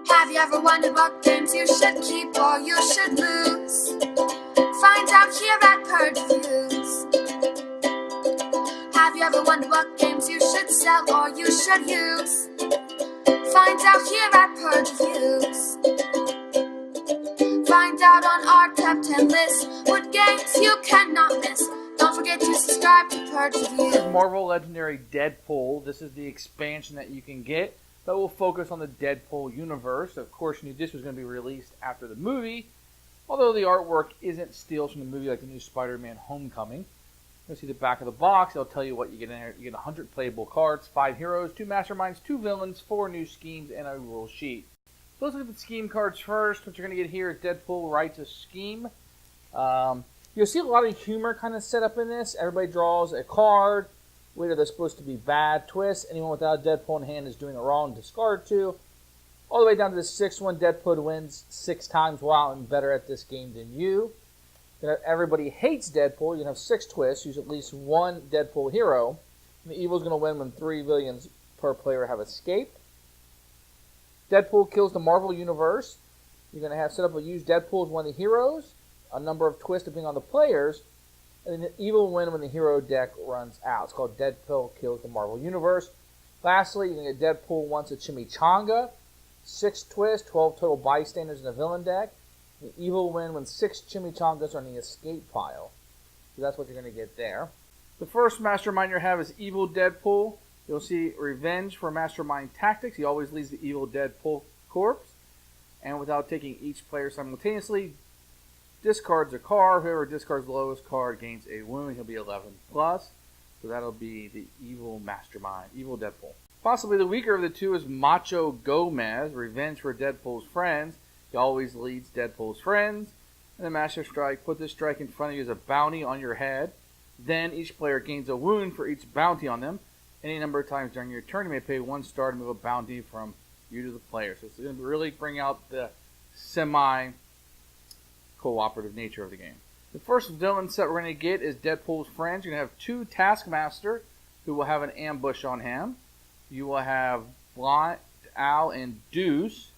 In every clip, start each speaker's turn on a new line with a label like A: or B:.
A: Have you ever wondered what games you should keep or you should lose? Find out here at Purge Reviews. Have you ever wondered what games you should sell or you should use? Find out here at Purge Reviews. Find out on our top 10 list what games you cannot miss. Don't forget to subscribe to Purge Reviews.
B: This is Marvel Legendary Deadpool. This is the expansion that you can get that will focus on the Deadpool universe. Of course, you knew this was going to be released after the movie, although the artwork isn't steals from the movie like the new Spider-Man Homecoming. You'll see the back of the box. It'll tell you what you get in there. You get 100 playable cards, 5 heroes, 2 masterminds, 2 villains, 4 new schemes, and a rule sheet. So let's look at the scheme cards first. What you're going to get here is Deadpool writes a scheme. You'll see a lot of humor kind of set up in this. Everybody draws a card. Whether they're supposed to be bad twists. Anyone without Deadpool in hand is doing it wrong. Discard 2. All the way down to the 6th one. Deadpool wins 6 times. Wow, I'm better at this game than you. Everybody hates Deadpool. You can have 6 twists. Use at least 1 Deadpool hero. And the evil's going to win when 3 villains per player have escaped. Deadpool kills the Marvel Universe. You're going to have set up a use Deadpool as one of the heroes. A number of twists depending on the players. And then the evil will win when the hero deck runs out. It's called Deadpool Kills the Marvel Universe. Lastly, you can get Deadpool wants a chimichanga. 6 twists, 12 total bystanders in the villain deck. The evil will win when 6 chimichangas are in the escape pile. So that's what you're going to get there. The first mastermind you have is Evil Deadpool. You'll see Revenge for Mastermind Tactics. He always leads the Evil Deadpool corpse. And without taking each player simultaneously, discards a card. Whoever discards the lowest card gains a wound. He'll be 11 plus. So that'll be the Evil Mastermind, Evil Deadpool. Possibly the weaker of the two is Macho Gomez, Revenge for Deadpool's Friends. He always leads Deadpool's friends. And the Master Strike, put this strike in front of you as a bounty on your head. Then each player gains a wound for each bounty on them. Any number of times during your turn, you may pay 1 star to move a bounty from you to the player. So it's going to really bring out the semi-cooperative nature of the game. The first villain set we're going to get is Deadpool's Friends. You're going to have 2 Taskmaster who will have an ambush on him. You will have Blonde Al and Deuce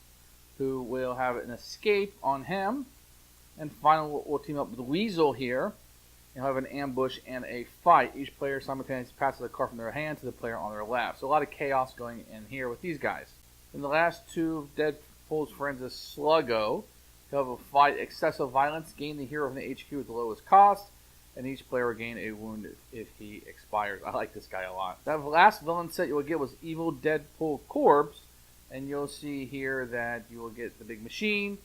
B: who will have an escape on him. And finally, we'll team up with Weasel here. You'll have an ambush and a fight. Each player simultaneously passes a card from their hand to the player on their left. So a lot of chaos going in here with these guys. And the last 2 of Deadpool's Friends is Sluggo. He'll have a fight, excessive violence, gain the hero from the HQ at the lowest cost, and each player will gain a wound if he expires. I like this guy a lot. That last villain set you will get was Evil Deadpool Corpse, and you'll see here that you will get the big machine,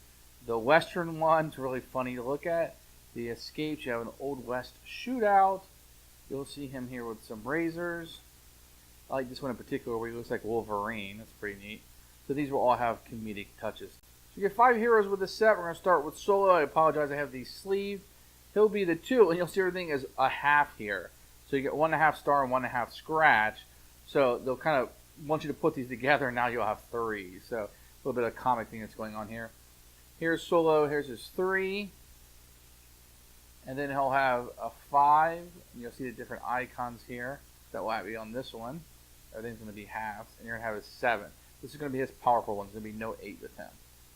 B: the Western one, it's really funny to look at. The escapes, you have an Old West shootout. You'll see him here with some razors. I like this one in particular where he looks like Wolverine. That's pretty neat. So these will all have comedic touches. So you get 5 heroes with this set. We're going to start with Solo. I apologize, I have these sleeved. He'll be the 2, and you'll see everything is a half here. So you get 1.5 star and 1.5 scratch. So they'll kind of want you to put these together, and now you'll have 3. So a little bit of comic thing that's going on here. Here's Solo. Here's his 3. And then he'll have a 5. And you'll see the different icons here that will be on this one. Everything's going to be halves. And you're going to have his 7. This is going to be his powerful one. There's going to be no 8 with him.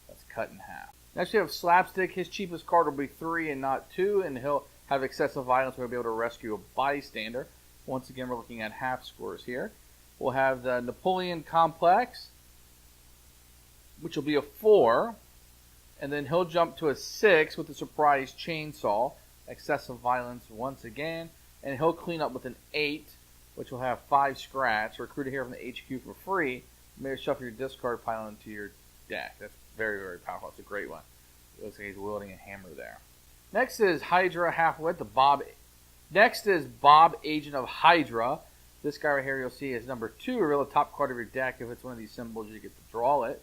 B: That's cut in half. Next we have Slapstick. His cheapest card will be 3 and not 2. And he'll have excessive violence. We'll be able to rescue a bystander. Once again, we're looking at half scores here. We'll have the Napoleon Complex, which will be a 4. And then he'll jump to a 6 with the surprise chainsaw. Excessive violence once again. And he'll clean up with an 8, which will have 5 scratch. Recruit a hero from the HQ for free. You may shuffle your discard pile into your deck. That's very, very powerful. It's a great one. It looks like he's wielding a hammer there. Next is Hydra Half-Wit, Next is Bob, Agent of Hydra. This guy right here you'll see is number 2. Reveal the top card of your deck. If it's one of these symbols, you get to draw it.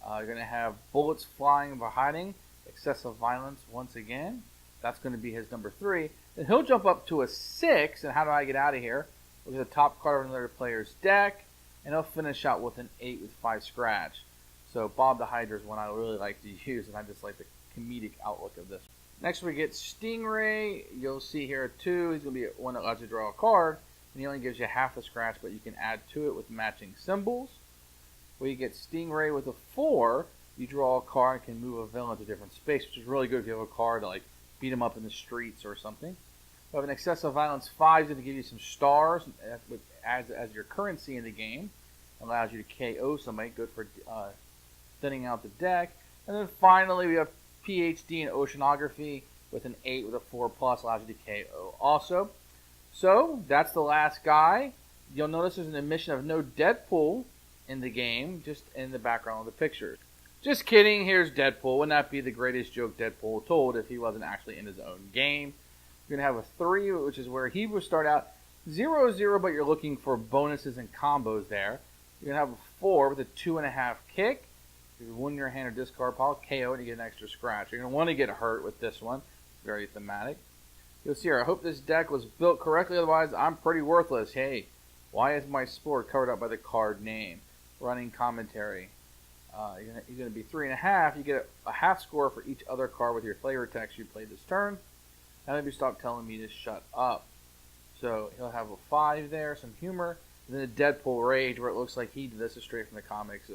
B: You're going to have bullets flying by hiding. Excessive violence once again. That's going to be his number 3. Then he'll jump up to a 6. And how do I get out of here? Look at the top card of another player's deck. And he'll finish out with an 8 with 5 scratch. So Bob the Hydra is one I really like to use. And I just like the comedic outlook of this. Next we get Stingray. You'll see here 2. He's going to be one that lets you draw a card. And he only gives you half a scratch, but you can add to it with matching symbols. where you get Stingray with a 4. You draw a card and can move a villain to a different space, which is really good if you have a card to like beat him up in the streets or something. We have an excessive violence 5 going to give you some stars as your currency in the game. Allows you to KO somebody, good for thinning out the deck. And then finally we have PhD in Oceanography with an 8 with a 4+, allows you to KO also. So that's the last guy. You'll notice there's an omission of no Deadpool in the game, just in the background of the pictures. Just kidding, here's Deadpool. Wouldn't that be the greatest joke Deadpool told if he wasn't actually in his own game? You're going to have a 3, which is where he would start out 0-0, but you're looking for bonuses and combos there. You're going to have a 4 with a 2.5 kick. If you win your hand or discard pile, KO, and you get an extra scratch. You're going to want to get hurt with this one. It's very thematic. You'll see here, I hope this deck was built correctly, otherwise I'm pretty worthless. Hey, why is my sport covered up by the card name? Running commentary. You're going to be 3.5. You get a half score for each other card with your flavor text you played this turn. And maybe stop telling me to shut up. So he'll have a 5 there, some humor. And then a Deadpool Rage, where it looks like he did this is straight from the comics.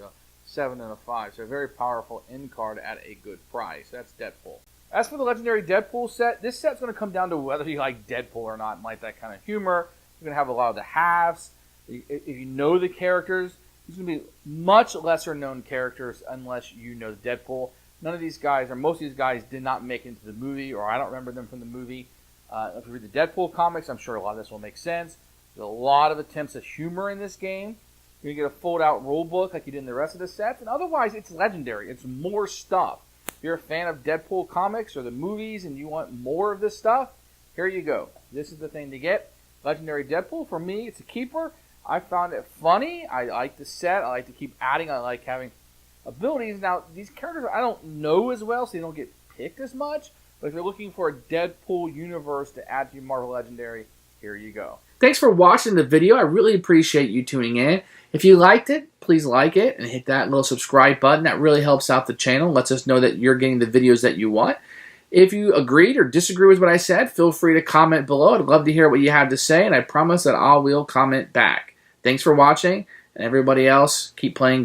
B: 7 and a 5. So a very powerful end card at a good price. That's Deadpool. As for the Legendary Deadpool set, this set's going to come down to whether you like Deadpool or not and like that kind of humor. You're going to have a lot of the halves. If you know the characters, these are going to be much lesser known characters unless you know Deadpool. None of these guys, or most of these guys, did not make it into the movie, or I don't remember them from the movie. If you read the Deadpool comics, I'm sure a lot of this will make sense. There's a lot of attempts at humor in this game. You're going to get a fold-out rule book like you did in the rest of the sets, and otherwise it's legendary. It's more stuff. If you're a fan of Deadpool comics or the movies and you want more of this stuff, here you go. This is the thing to get. Legendary Deadpool, for me, it's a keeper. I found it funny. I like the set. I like to keep adding. I like having abilities. Now, these characters I don't know as well, so they don't get picked as much. But if you're looking for a Deadpool universe to add to your Marvel Legendary, here you go. Thanks for watching the video. I really appreciate you tuning in. If you liked it, please like it and hit that little subscribe button. That really helps out the channel. Lets us know that you're getting the videos that you want. If you agreed or disagree with what I said, feel free to comment below. I'd love to hear what you have to say, and I promise that I will comment back. Thanks for watching, and everybody else, keep playing games.